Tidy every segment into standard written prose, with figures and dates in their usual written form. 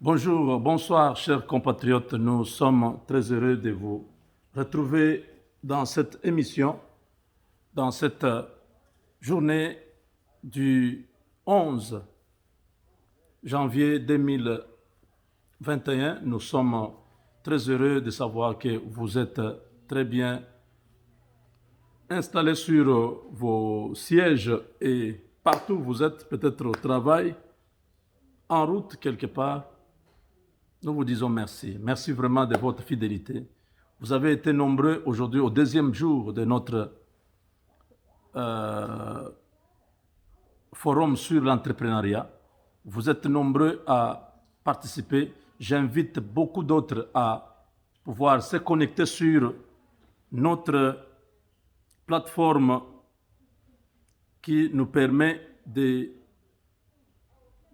Bonjour, bonsoir, chers compatriotes. Nous sommes très heureux de vous retrouver dans cette émission, dans cette journée du 11 janvier 2021. Nous sommes très heureux de savoir que vous êtes très bien installés sur vos sièges et partout où vous êtes, peut-être au travail, en route quelque part. Nous vous disons merci. Merci vraiment de votre fidélité. Vous avez été nombreux aujourd'hui au deuxième jour de notre forum sur l'entrepreneuriat. Vous êtes nombreux à participer. J'invite beaucoup d'autres à pouvoir se connecter sur notre plateforme qui nous permet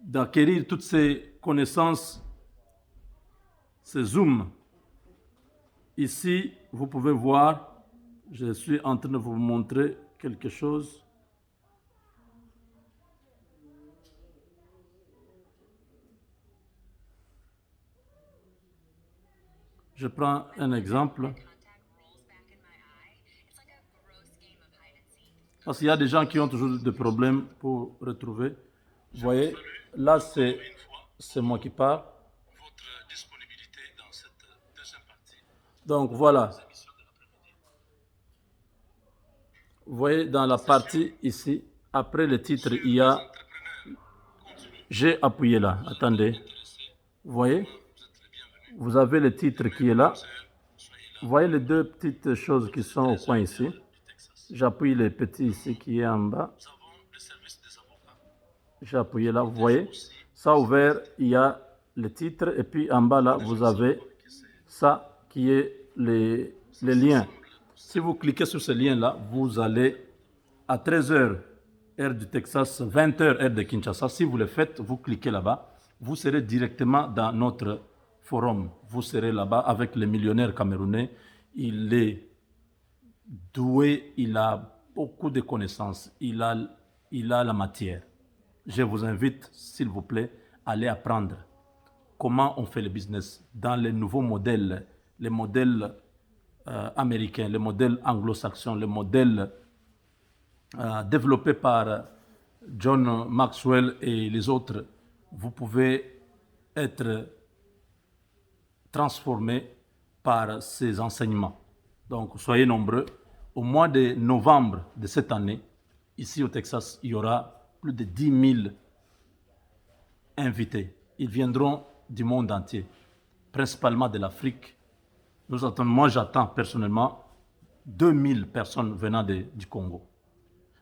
d'acquérir toutes ces connaissances. C'est Zoom. Ici, vous pouvez voir, je suis en train de vous montrer quelque chose. Je prends un exemple. Parce qu'il y a des gens qui ont toujours des problèmes pour retrouver. Vous voyez, là, c'est moi qui parle. Donc voilà. Vous voyez dans la partie ici, après le titre, il y a... J'ai appuyé là, attendez. Vous voyez? Vous avez le titre qui est là. Vous voyez les deux petites choses qui sont au coin ici. J'appuie le petit ici qui est en bas. J'ai appuyé là, vous voyez? Ça ouvert, il y a le titre et puis en bas là, vous avez ça qui est les liens. Si vous cliquez sur ce lien-là, vous allez à 13h, heure du Texas, 20h, heure de Kinshasa. Si vous le faites, vous cliquez là-bas, vous serez directement dans notre forum. Vous serez là-bas avec le millionnaire camerounais. Il est doué, il a beaucoup de connaissances, il a la matière. Je vous invite, s'il vous plaît, à aller apprendre comment on fait le business dans les nouveaux modèles, les modèles américains, les modèles anglo-saxons, les modèles développés par John Maxwell et les autres. Vous pouvez être transformé par ces enseignements. Donc, soyez nombreux. Au mois de novembre de cette année, ici au Texas, il y aura plus de 10 000 invités. Ils viendront du monde entier, principalement de l'Afrique. Moi, j'attends personnellement 2000 personnes venant du Congo.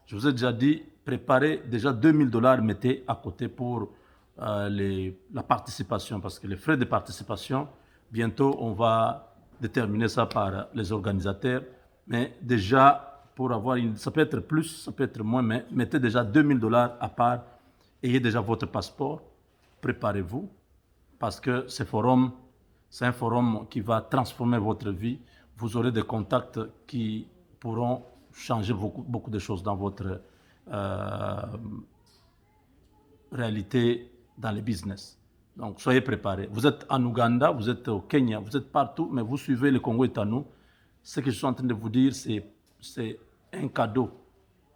Je vous ai déjà dit, préparez déjà $2000, mettez à côté pour la participation, parce que les frais de participation, bientôt, on va déterminer ça par les organisateurs. Mais déjà, pour avoir ça peut être plus, ça peut être moins, mais mettez déjà $2000 à part. Ayez déjà votre passeport. Préparez-vous, parce que c'est un forum qui va transformer votre vie. Vous aurez des contacts qui pourront changer beaucoup de choses dans votre réalité dans le business. Donc, soyez préparés. Vous êtes en Ouganda, vous êtes au Kenya, vous êtes partout, mais vous suivez le Congo est à nous. Ce que je suis en train de vous dire, c'est un cadeau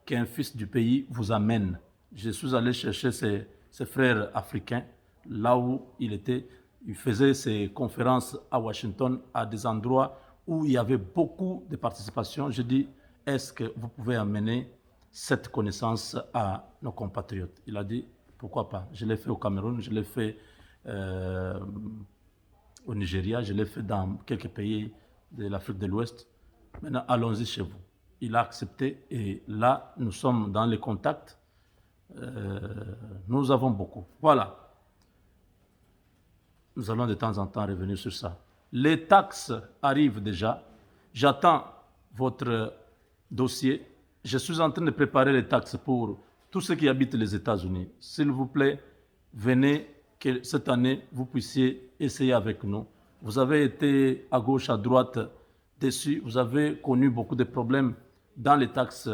qu'un fils du pays vous amène. Je suis allé chercher ses frères africains là où il était. Il faisait ses conférences à Washington, à des endroits où il y avait beaucoup de participation. Je dis, est-ce que vous pouvez amener cette connaissance à nos compatriotes? Il a dit, pourquoi pas? Je l'ai fait au Cameroun, je l'ai fait au Nigeria, je l'ai fait dans quelques pays de l'Afrique de l'Ouest. Maintenant, allons-y chez vous. Il a accepté et là, nous sommes dans les contacts. Nous avons beaucoup. Voilà. Nous allons de temps en temps revenir sur ça. Les taxes arrivent déjà. J'attends votre dossier. Je suis en train de préparer les taxes pour tous ceux qui habitent les États-Unis. S'il vous plaît, venez que cette année, vous puissiez essayer avec nous. Vous avez été à gauche, à droite, déçus. Vous avez connu beaucoup de problèmes dans les taxes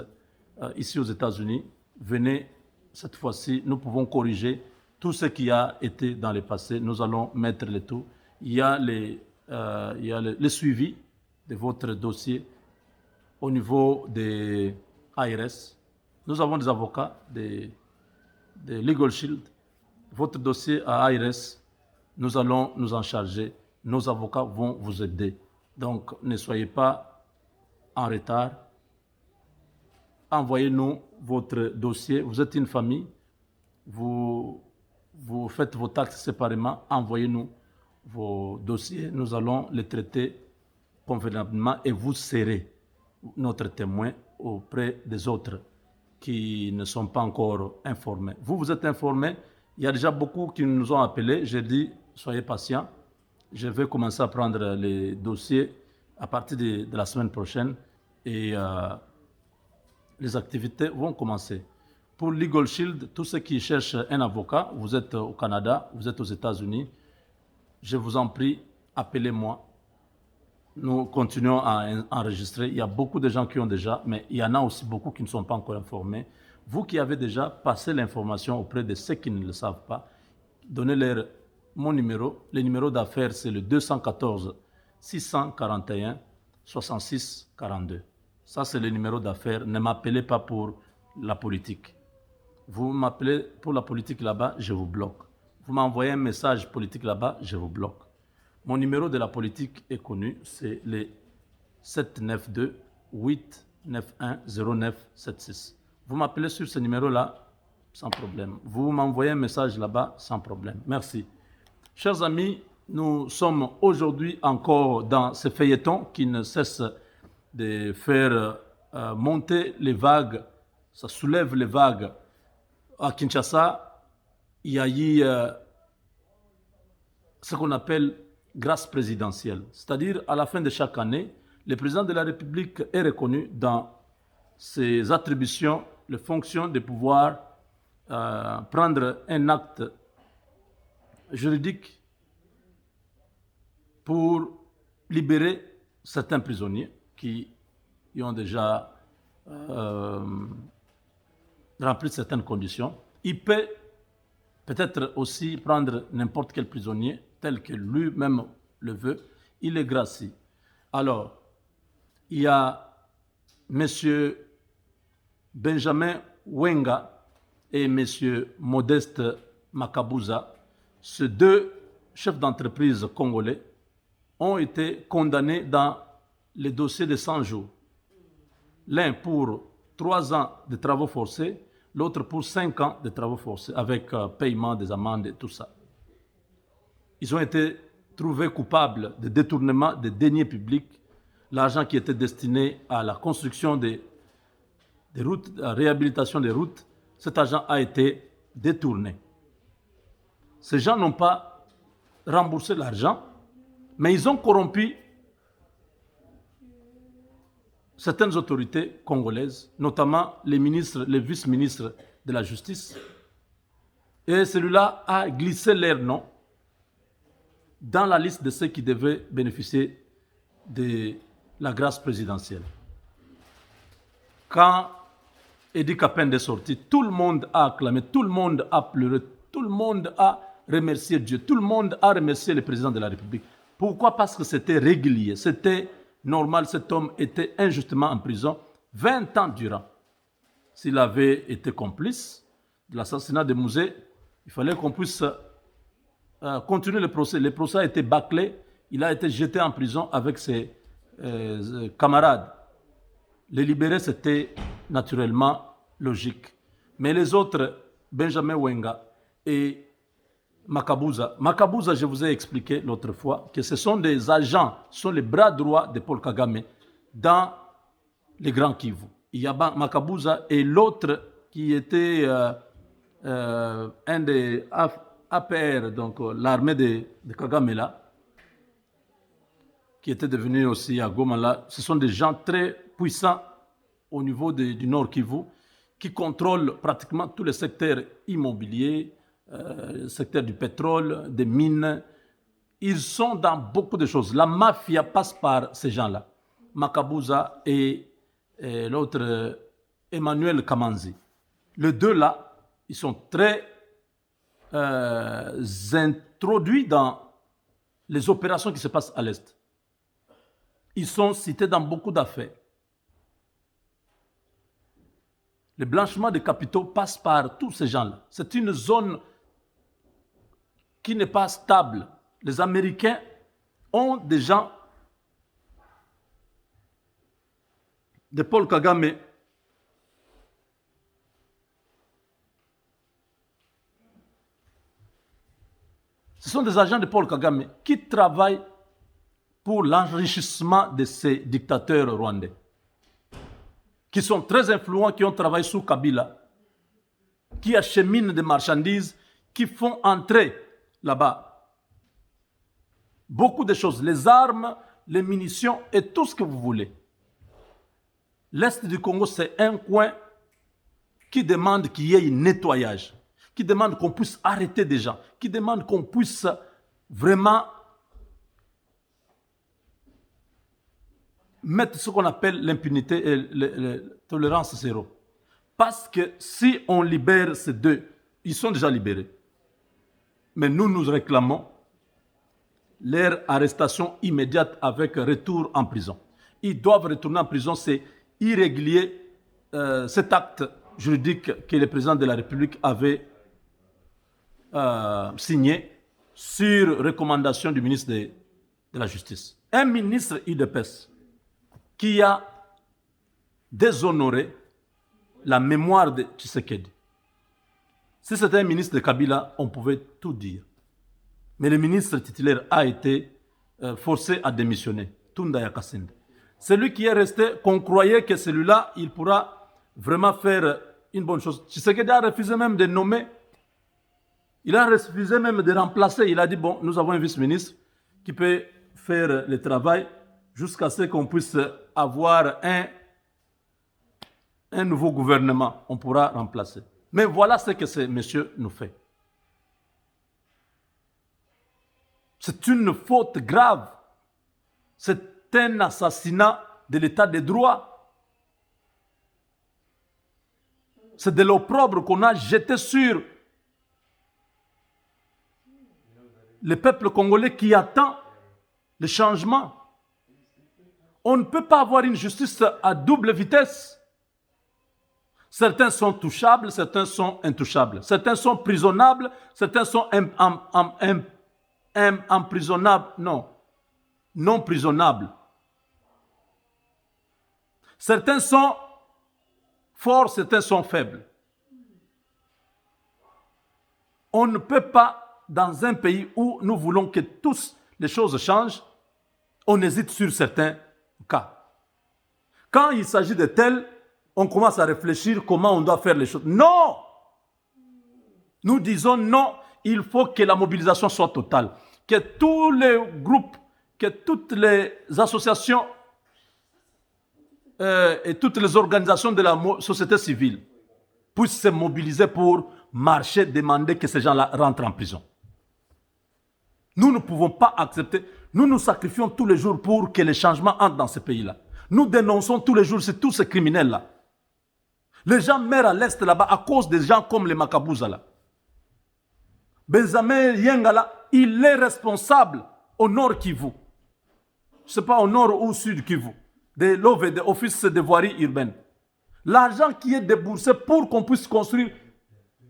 ici aux États-Unis. Venez, cette fois-ci, nous pouvons corriger. tout ce qui a été dans le passé, nous allons mettre le tout. Il y a le suivi de votre dossier au niveau des ARS. Nous avons des avocats de Legal Shield. Votre dossier à ARS, nous allons nous en charger. Nos avocats vont vous aider. Donc, ne soyez pas en retard. Envoyez-nous votre dossier. Vous êtes une famille. Vous faites vos taxes séparément. Envoyez-nous vos dossiers. Nous allons les traiter convenablement et vous serez notre témoin auprès des autres qui ne sont pas encore informés. Vous êtes informés. Il y a déjà beaucoup qui nous ont appelés. J'ai dit, soyez patients. Je vais commencer à prendre les dossiers à partir de la semaine prochaine et les activités vont commencer. Pour Legal Shield, tous ceux qui cherchent un avocat, vous êtes au Canada, vous êtes aux États-Unis, je vous en prie, appelez-moi. Nous continuons à enregistrer. Il y a beaucoup de gens qui ont déjà, mais il y en a aussi beaucoup qui ne sont pas encore informés. Vous qui avez déjà passé l'information auprès de ceux qui ne le savent pas, donnez-leur mon numéro. Le numéro d'affaires, c'est le 214 641 66 42. Ça, c'est le numéro d'affaires. Ne m'appelez pas pour la politique. Vous m'appelez pour la politique là-bas, je vous bloque. Vous m'envoyez un message politique là-bas, je vous bloque. Mon numéro de la politique est connu, c'est le 792 891 0976. Vous m'appelez sur ce numéro-là, sans problème. Vous m'envoyez un message là-bas, sans problème. Merci. Chers amis, nous sommes aujourd'hui encore dans ce feuilleton qui ne cesse de faire monter les vagues. Ça soulève les vagues. À Kinshasa, il y a eu ce qu'on appelle grâce présidentielle. C'est-à-dire, à la fin de chaque année, le président de la République est reconnu dans ses attributions, les fonctions de pouvoir prendre un acte juridique pour libérer certains prisonniers qui ont déjà rempli certaines conditions. Il peut peut-être aussi prendre n'importe quel prisonnier tel que lui-même le veut. Il est gracié. Alors, il y a M. Benjamin Wenga et M. Modeste Makabuza, ces deux chefs d'entreprise congolais, ont été condamnés dans les dossiers de 100 jours. L'un pour 3 ans de travaux forcés, l'autre pour 5 ans de travaux forcés, avec paiement des amendes et tout ça. Ils ont été trouvés coupables de détournement des deniers publics, l'argent qui était destiné à la construction des routes, à la réhabilitation des routes, cet argent a été détourné. Ces gens n'ont pas remboursé l'argent, mais ils ont corrompu certaines autorités congolaises, notamment les ministres, les vice-ministres de la justice. Et celui-là a glissé leur nom dans la liste de ceux qui devaient bénéficier de la grâce présidentielle. Quand Edi Kapende est sorti, tout le monde a acclamé, tout le monde a pleuré, tout le monde a remercié Dieu, tout le monde a remercié le président de la République. Pourquoi? Parce que c'était régulier, c'était normal, cet homme était injustement en prison 20 ans durant. S'il avait été complice de l'assassinat de Mouzé, il fallait qu'on puisse continuer le procès. Le procès a été bâclé, il a été jeté en prison avec ses camarades. Les libérer, c'était naturellement logique. Mais les autres, Benjamin Wenga et Makabuza, je vous ai expliqué l'autre fois que ce sont des agents, ce sont les bras droits de Paul Kagame dans les Grands Kivu. Il y a Makabuza et l'autre qui était un des APR, donc l'armée de Kagame là, qui était devenu aussi à Goma là. Ce sont des gens très puissants au niveau du Nord Kivu qui contrôlent pratiquement tous les secteurs immobiliers, le secteur du pétrole, des mines. Ils sont dans beaucoup de choses. La mafia passe par ces gens-là. Makabuza et l'autre Emmanuel Kamanzi. Les deux là, ils sont très introduits dans les opérations qui se passent à l'Est. Ils sont cités dans beaucoup d'affaires. Le blanchiment de capitaux passe par tous ces gens-là. C'est une zone qui n'est pas stable. Les Américains ont des gens de Paul Kagame ce sont des agents de Paul Kagame qui travaillent pour l'enrichissement de ces dictateurs rwandais, qui sont très influents, qui ont travaillé sous Kabila, qui acheminent des marchandises, qui font entrer là-bas beaucoup de choses, les armes, les munitions et tout ce que vous voulez. L'Est du Congo, c'est un coin qui demande qu'il y ait un nettoyage, qui demande qu'on puisse arrêter des gens, qui demande qu'on puisse vraiment mettre ce qu'on appelle l'impunité et la tolérance zéro. Parce que si on libère ces deux, ils sont déjà libérés. Mais nous réclamons leur arrestation immédiate avec retour en prison. Ils doivent retourner en prison, c'est irrégulier cet acte juridique que le président de la République avait signé sur recommandation du ministre de la Justice. Un ministre UDPS qui a déshonoré la mémoire de Tshisekedi. Si c'était un ministre de Kabila, on pouvait tout dire. Mais le ministre titulaire a été forcé à démissionner, Tunda Yakasinde. Celui qui est resté, qu'on croyait que celui-là, il pourra vraiment faire une bonne chose. Tshisekedi a refusé même de nommer, il a refusé même de remplacer. Il a dit, bon, nous avons un vice-ministre qui peut faire le travail jusqu'à ce qu'on puisse avoir un nouveau gouvernement. On pourra remplacer. Mais voilà ce que ce monsieur nous fait. C'est une faute grave. C'est un assassinat de l'état de droit. C'est de l'opprobre qu'on a jeté sur le peuple congolais qui attend le changement. On ne peut pas avoir une justice à double vitesse. Certains sont touchables, certains sont intouchables. Certains sont prisonnables, certains sont emprisonnables. Non prisonnables. Certains sont forts, certains sont faibles. On ne peut pas, dans un pays où nous voulons que tous les choses changent, on hésite sur certains cas. Quand il s'agit de tels, on commence à réfléchir comment on doit faire les choses. Non! Nous disons non, il faut que la mobilisation soit totale. Que tous les groupes, que toutes les associations et toutes les organisations de la société civile puissent se mobiliser pour marcher, demander que ces gens-là rentrent en prison. Nous ne pouvons pas accepter. Nous nous sacrifions tous les jours pour que les changements entrent dans ce pays-là. Nous dénonçons tous les jours tous ces criminels-là. Les gens meurent à l'Est là-bas à cause des gens comme les Makabouza là. Benjamin Yengala, il est responsable au nord Kivu. Je ne sais pas au nord ou au sud Kivu. De l'OVD, Office de voirie urbaine. L'argent qui est déboursé pour qu'on puisse construire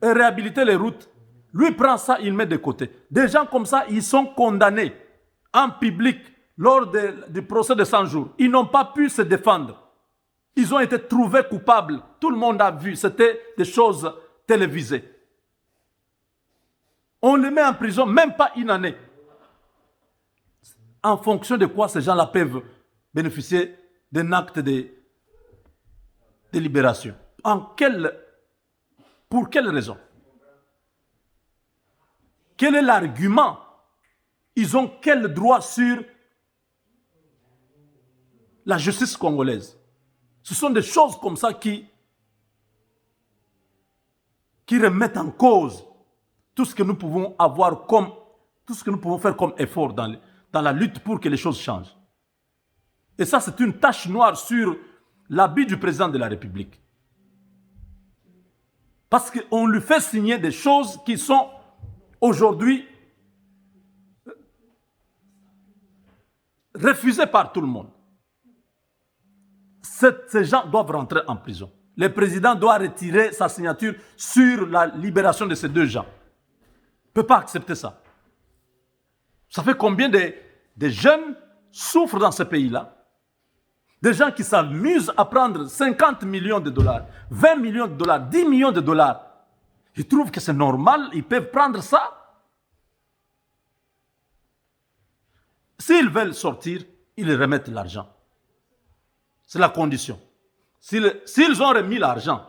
et réhabiliter les routes, lui prend ça, il met de côté. Des gens comme ça, ils sont condamnés en public lors du procès de 100 jours. Ils n'ont pas pu se défendre. Ils ont été trouvés coupables. Tout le monde a vu. C'était des choses télévisées. On les met en prison, même pas une année. En fonction de quoi ces gens-là peuvent bénéficier d'un acte de libération. Pour quelle raison? Quel est l'argument? Ils ont quel droit sur la justice congolaise? Ce sont des choses comme ça qui remettent en cause tout ce que nous pouvons avoir comme, tout ce que nous pouvons faire comme effort dans la lutte pour que les choses changent. Et ça, c'est une tache noire sur l'habit du président de la République. Parce qu'on lui fait signer des choses qui sont aujourd'hui refusé par tout le monde. Ces gens doivent rentrer en prison. Le président doit retirer sa signature sur la libération de ces deux gens. Il ne peut pas accepter ça. Ça fait combien de jeunes souffrent dans ce pays-là? Des gens qui s'amusent à prendre 50 millions de dollars, 20 millions de dollars, 10 millions de dollars. Ils trouvent que c'est normal, ils peuvent prendre ça. S'ils veulent sortir, ils remettent l'argent. C'est la condition. S'ils ont remis l'argent,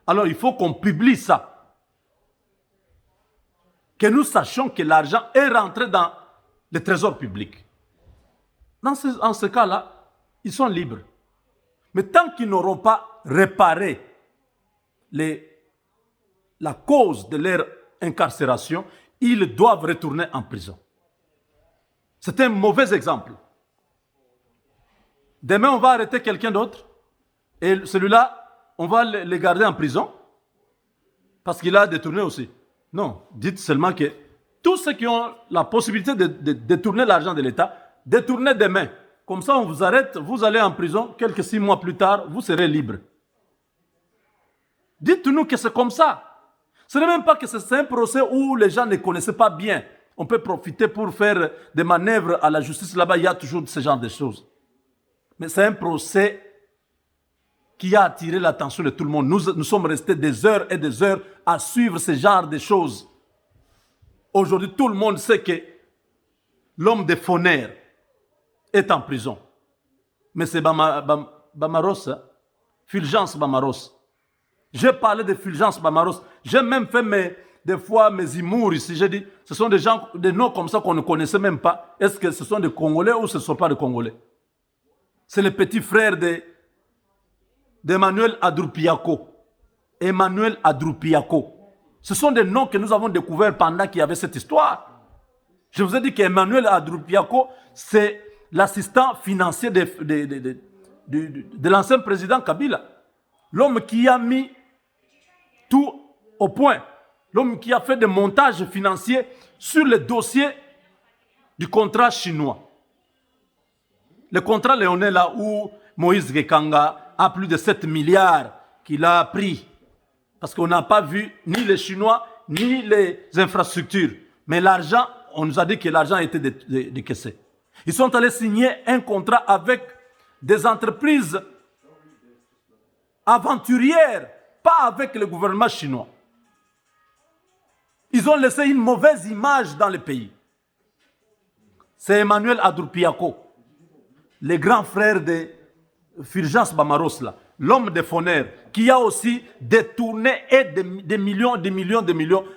alors il faut qu'on publie ça. Que nous sachions que l'argent est rentré dans le trésor public. En ce cas-là, ils sont libres. Mais tant qu'ils n'auront pas réparé la cause de leur incarcération, ils doivent retourner en prison. C'est un mauvais exemple. Demain, on va arrêter quelqu'un d'autre et celui-là, on va le garder en prison parce qu'il a détourné aussi. Non, dites seulement que tous ceux qui ont la possibilité de détourner l'argent de l'État, détournez demain. Comme ça, on vous arrête, vous allez en prison, quelques 6 mois plus tard, vous serez libre. Dites-nous que c'est comme ça. Ce n'est même pas que c'est un procès où les gens ne connaissaient pas bien. On peut profiter pour faire des manœuvres à la justice. Là-bas, il y a toujours ce genre de choses. Mais c'est un procès qui a attiré l'attention de tout le monde. Nous sommes restés des heures et des heures à suivre ce genre de choses. Aujourd'hui, tout le monde sait que l'homme de Foner est en prison. Mais c'est Bamaros, hein? Fulgence Bamaros. J'ai parlé de Fulgence Bamaros. J'ai même fait des fois mes humours ici. J'ai dit, ce sont des gens, des noms comme ça qu'on ne connaissait même pas. Est-ce que ce sont des Congolais ou ce ne sont pas des Congolais? C'est le petit frère d'Emmanuel Adroupiako. Emmanuel Adroupiako. Ce sont des noms que nous avons découverts pendant qu'il y avait cette histoire. Je vous ai dit qu'Emmanuel Adroupiako, c'est l'assistant financier de l'ancien président Kabila. L'homme qui a mis tout au point. L'homme qui a fait des montages financiers sur le dossier du contrat chinois. Le contrat léonais là où Moïse Gekanga a plus de 7 milliards qu'il a pris. Parce qu'on n'a pas vu ni les Chinois, ni les infrastructures. Mais l'argent, on nous a dit que l'argent était décaissé. Ils sont allés signer un contrat avec des entreprises aventurières, pas avec le gouvernement chinois. Ils ont laissé une mauvaise image dans le pays. C'est Emmanuel Adroupiako, le grand frère de Fulgence Bamaros, l'homme de Foner, qui a aussi détourné des millions.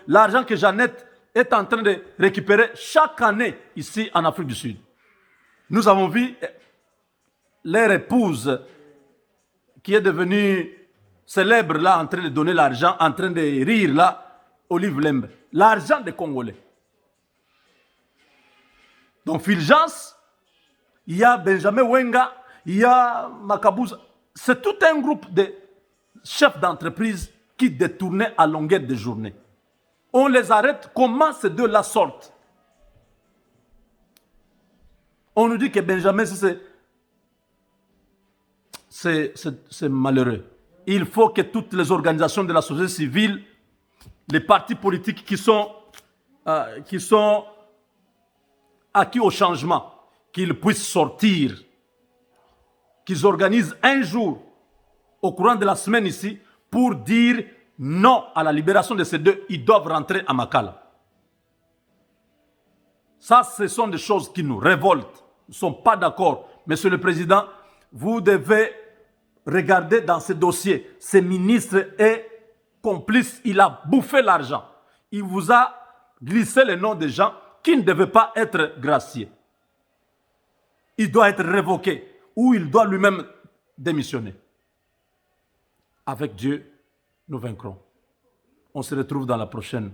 L'argent que Jeannette est en train de récupérer chaque année ici en Afrique du Sud. Nous avons vu leur épouse, qui est devenue célèbre là, en train de donner l'argent, en train de rire là, Olive Lembe. L'argent des Congolais. Donc Fulgence, il y a Benjamin Wenga, il y a Makabouza. C'est tout un groupe de chefs d'entreprise qui détournaient à longueur de journée. On les arrête. Comment ces deux-là sortent? On nous dit que Benjamin, c'est malheureux. Il faut que toutes les organisations de la société civile, les partis politiques qui sont acquis au changement, qu'ils puissent sortir, qu'ils organisent un jour au courant de la semaine ici pour dire non à la libération de ces deux. Ils doivent rentrer à Makala. Ça, ce sont des choses qui nous révoltent. Nous ne sommes pas d'accord. Monsieur le Président, vous devez regarder dans ce dossier. Ce ministre est complice. Il a bouffé l'argent. Il vous a glissé les noms des gens qui ne devaient pas être graciés. Il doit être révoqué ou il doit lui-même démissionner. Avec Dieu, nous vaincrons. On se retrouve dans la prochaine